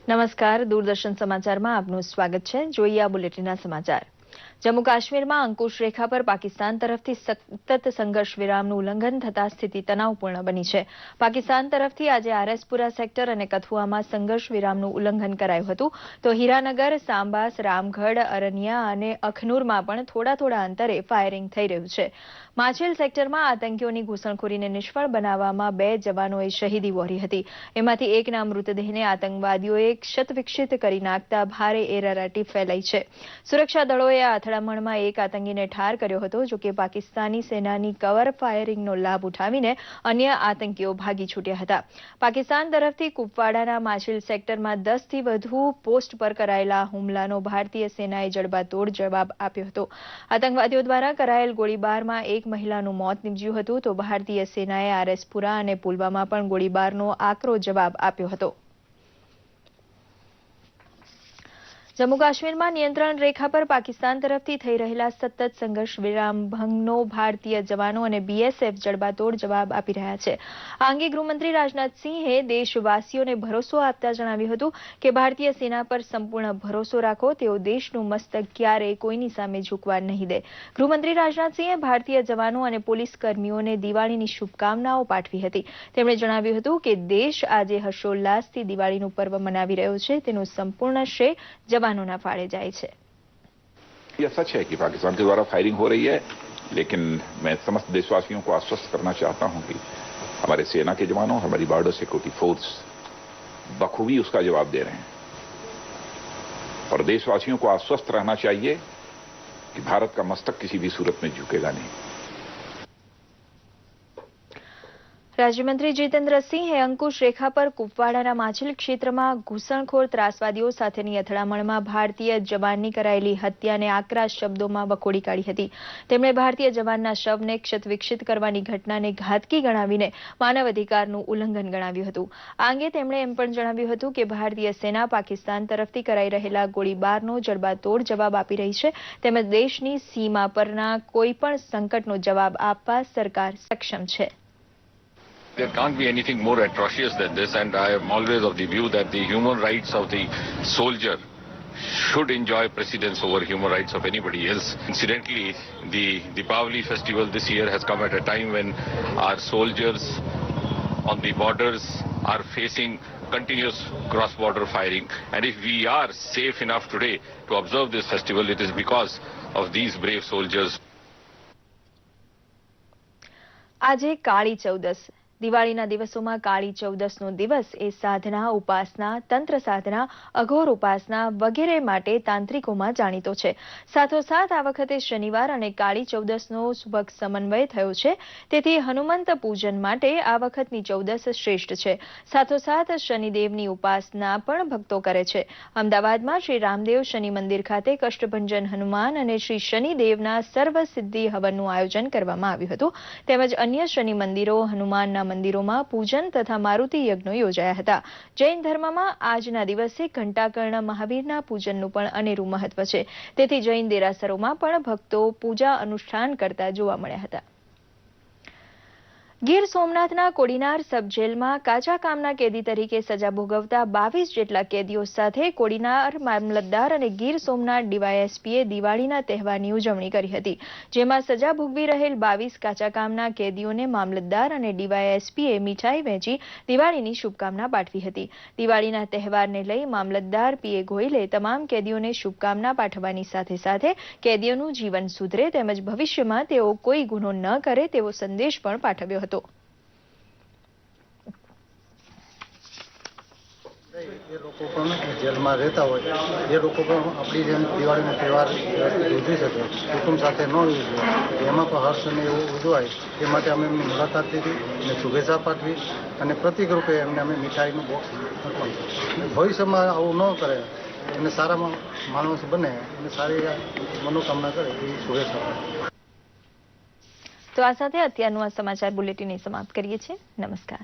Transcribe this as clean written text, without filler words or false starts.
નમસ્કાર, દૂરદર્શન સમાચારમાં આપનું સ્વાગત છે. જોઈએ આ બુલેટિનના સમાચાર. જમ્મુ કાશ્મીરમાં અંકુશ રેખા પર પાકિસ્તાન તરફથી સતત સંઘર્ષ વિરામનું ઉલ્લંઘન થતા સ્થિતિ તણાવપૂર્ણ બની છે. પાકિસ્તાન તરફથી આજે આરએસપુરા સેક્ટર અને કથુઆમાં સંઘર્ષ વિરામનું ઉલ્લંઘન કરાયું હતું, તો હીરાનગર, સાંબાસ, રામગઢ, અરનિયા અને અખનૂરમાં પણ થોડા અંતરે ફાયરિંગ થઈ રહ્યું છે. માછિલ સેક્ટરમાં આતંકીઓની ઘૂસણખોરીને નિષ્ફળ બનાવવામાં 2 જવાનોએ શહીદી વહોરી હતી. એમાંથી એકના મૃતદેહને આતંકવાદીઓએ ક્ષતવિક્ષત કરી નાખતા ભારે એરારાટી ફેલાઈ છે. સુરક્ષા દળોએ આ અથડામણમાં એક આતંકીને ઠાર કર્યો હતો, જોકે પાકિસ્તાની સેનાની કવર ફાયરિંગનો લાભ ઉઠાવીને અન્ય આતંકીઓ ભાગી છૂટ્યા હતા. પાકિસ્તાન તરફથી કુપવાડાના માછિલ સેક્ટરમાં 10થી વધુ પોસ્ટ પર કરાયેલા હુમલાનો ભારતીય સેનાએ જડબાતોડ જવાબ આપ્યો હતો. આતંકવાદીઓ દ્વારા કરાયેલ ગોળીબારમાં એક મહિલાનું મોત નીપજ્યું હતું, તો ભારતીય સેનાએ આરએસપુરા અને પુલવામા પણ ગોળીબારનો આકરો જવાબ આપ્યો હતો. જમ્મુ કાશ્મીરમાં નિયંત્રણ રેખા પર પાકિસ્તાન તરફથી થઈ રહેલા સતત સંઘર્ષ વિરામ ભંગનો ભારતીય જવાનો અને બીએસએફ જડબાતોડ જવાબ આપી રહ્યા છે. આ અંગે ગૃહમંત્રી રાજનાથસિંહે દેશવાસીઓને ભરોસો આપતા જણાવ્યું હતું કે ભારતીય સેના પર સંપૂર્ણ ભરોસો રાખો, તેઓ દેશનું મસ્તક ક્યારેય કોઈની સામે ઝૂકવા નહીં દે. ગૃહમંત્રી રાજનાથસિંહે ભારતીય જવાનો અને પોલીસ કર્મીઓને દિવાળીની શુભકામનાઓ પાઠવી હતી. તેમણે જણાવ્યું હતું કે દેશ આજે હર્ષોલ્લાસથી દિવાળીનું પર્વ મનાવી રહ્યો છે, તેનું સંપૂર્ણ શ્રેય जवानों फाड़े जाए छे। यह सच है कि पाकिस्तान के द्वारा फायरिंग हो रही है, लेकिन मैं समस्त देशवासियों को आश्वस्त करना चाहता हूं कि हमारे सेना के जवानों, हमारी बॉर्डर सिक्योरिटी फोर्स बखूबी उसका जवाब दे रहे हैं और देशवासियों को आश्वस्त रहना चाहिए कि भारत का मस्तक किसी भी सूरत में झुकेगा नहीं. રાજ્યમંત્રી જીતેન્દ્રસિંહે અંકુશ રેખા પર કુપવાડાના માછિલ ક્ષેત્રમાં ઘૂસણખોર ત્રાસવાદીઓ સાથેની અથડામણમાં ભારતીય જવાનની કરાયેલી હત્યાને આકરા શબ્દોમાં વખોડી કાઢી હતી. તેમણે ભારતીય જવાનના શવને ક્ષતવિક્ષત કરવાની ઘટનાને ઘાતકી ગણાવીને માનવ અધિકારનું ઉલ્લંઘન ગણાવ્યું હતું. આ અંગે તેમણે એમ પણ જણાવ્યું હતું કે ભારતીય સેના પાકિસ્તાન તરફથી કરાઈ રહેલા ગોળીબારનો જડબાતોડ જવાબ આપી રહી છે, તેમજ દેશની સીમા પરના કોઈપણ સંકટનો જવાબ આપવા સરકાર સક્ષમ છે. There can't be anything more atrocious than this, and I am always of the view that the human rights of the soldier should enjoy precedence over human rights of anybody else. Incidentally, the Deepavali festival this year has come at a time when our soldiers on the borders are facing continuous cross-border firing, and if we are safe enough today to observe this festival, it is because of these brave soldiers. આજે કાળી ચૌદસ. દિવાળીના દિવસોમાં કાળી ચૌદસનો દિવસ એ સાધના, ઉપાસના, તંત્ર સાધના, અઘોર ઉપાસના વગેરે માટે તાંત્રિકોમાં જાણીતો છે. સાથોસાથ આ વખતે શનિવાર અને કાળી ચૌદસનો સુભગ સમન્વય થયો છે, તેથી હનુમંત પૂજન માટે આ વખતની ચૌદસ શ્રેષ્ઠ છે. સાથોસાથ શનિદેવની ઉપાસના પણ ભક્તો કરે છે. અમદાવાદમાં શ્રી રામદેવ શનિ મંદિર ખાતે કષ્ટભંજન હનુમાન અને શ્રી શનિદેવના સર્વ સિદ્ધિ હવનનું આયોજન કરવામાં આવ્યું હતું, તેમજ અન્ય શનિ મંદિરો, હનુમાનના મંદિરોમાં પૂજન તથા મારુતિ યજ્ઞો યોજાયા હતા. જૈન ધર્મમાં આજના દિવસે ઘંટાકર્ણ મહાવીરના પૂજનનું પણ અનેરું મહત્વ છે, તેથી જૈન દેરાસરોમાં પણ ભક્તો પૂજા અનુષ્ઠાન કરતા જોવા મળ્યા હતા. ગીર સોમનાથના કોડીનાર સબ જેલમાં કાચા કામના કેદી તરીકે સજા ભોગવતા 22 જેટલા કેદીઓ સાથે કોડીનાર મામલતદાર અને ગીર સોમનાથ ડીવાયએસપીએ દિવાળીના તહેવારની ઉજવણી કરી હતી, જેમાં સજા ભોગવી રહેલ 22 કાચા કામના કેદીઓને મામલતદાર અને ડીવાયએસપીએ મીઠાઈ વહેંચી દિવાળીની શુભકામના પાઠવી હતી. દિવાળીના તહેવારને લઈ મામલતદાર પીએ ગોયલે તમામ કેદીઓને શુભકામના પાઠવવાની સાથે કેદીઓનું જીવન સુધરે તેમજ ભવિષ્યમાં તેઓ કોઈ ગુનો ન કરે તેવો સંદેશ પણ પાઠવ્યો હતો. એ લોકો પણ જેલમાં રહેતા હોય, એ લોકો પણ આપણી જેમ દિવાળીનો તહેવાર ઉજવી શકે, કુટુંબ સાથે ન ઉજવે, એમાં પણ હર્ષ અને એવું ઉજવાય એ માટે અમે એમની મુલાકાત લીધી અને શુભેચ્છા પાઠવી અને પ્રતિક રૂપે એમને અમે મીઠાઈનું બોક્સ અર્પણ કર્યું. ભવિષ્યમાં આવું ન કરે અને સારા માણસ બને અને સારી મનોકામના કરે એવી શુભેચ્છા પાઠવી. તો આ સાથે અત્યારનું આ સમાચાર બુલેટિન સમાપ્ત કરીએ છીએ. નમસ્કાર.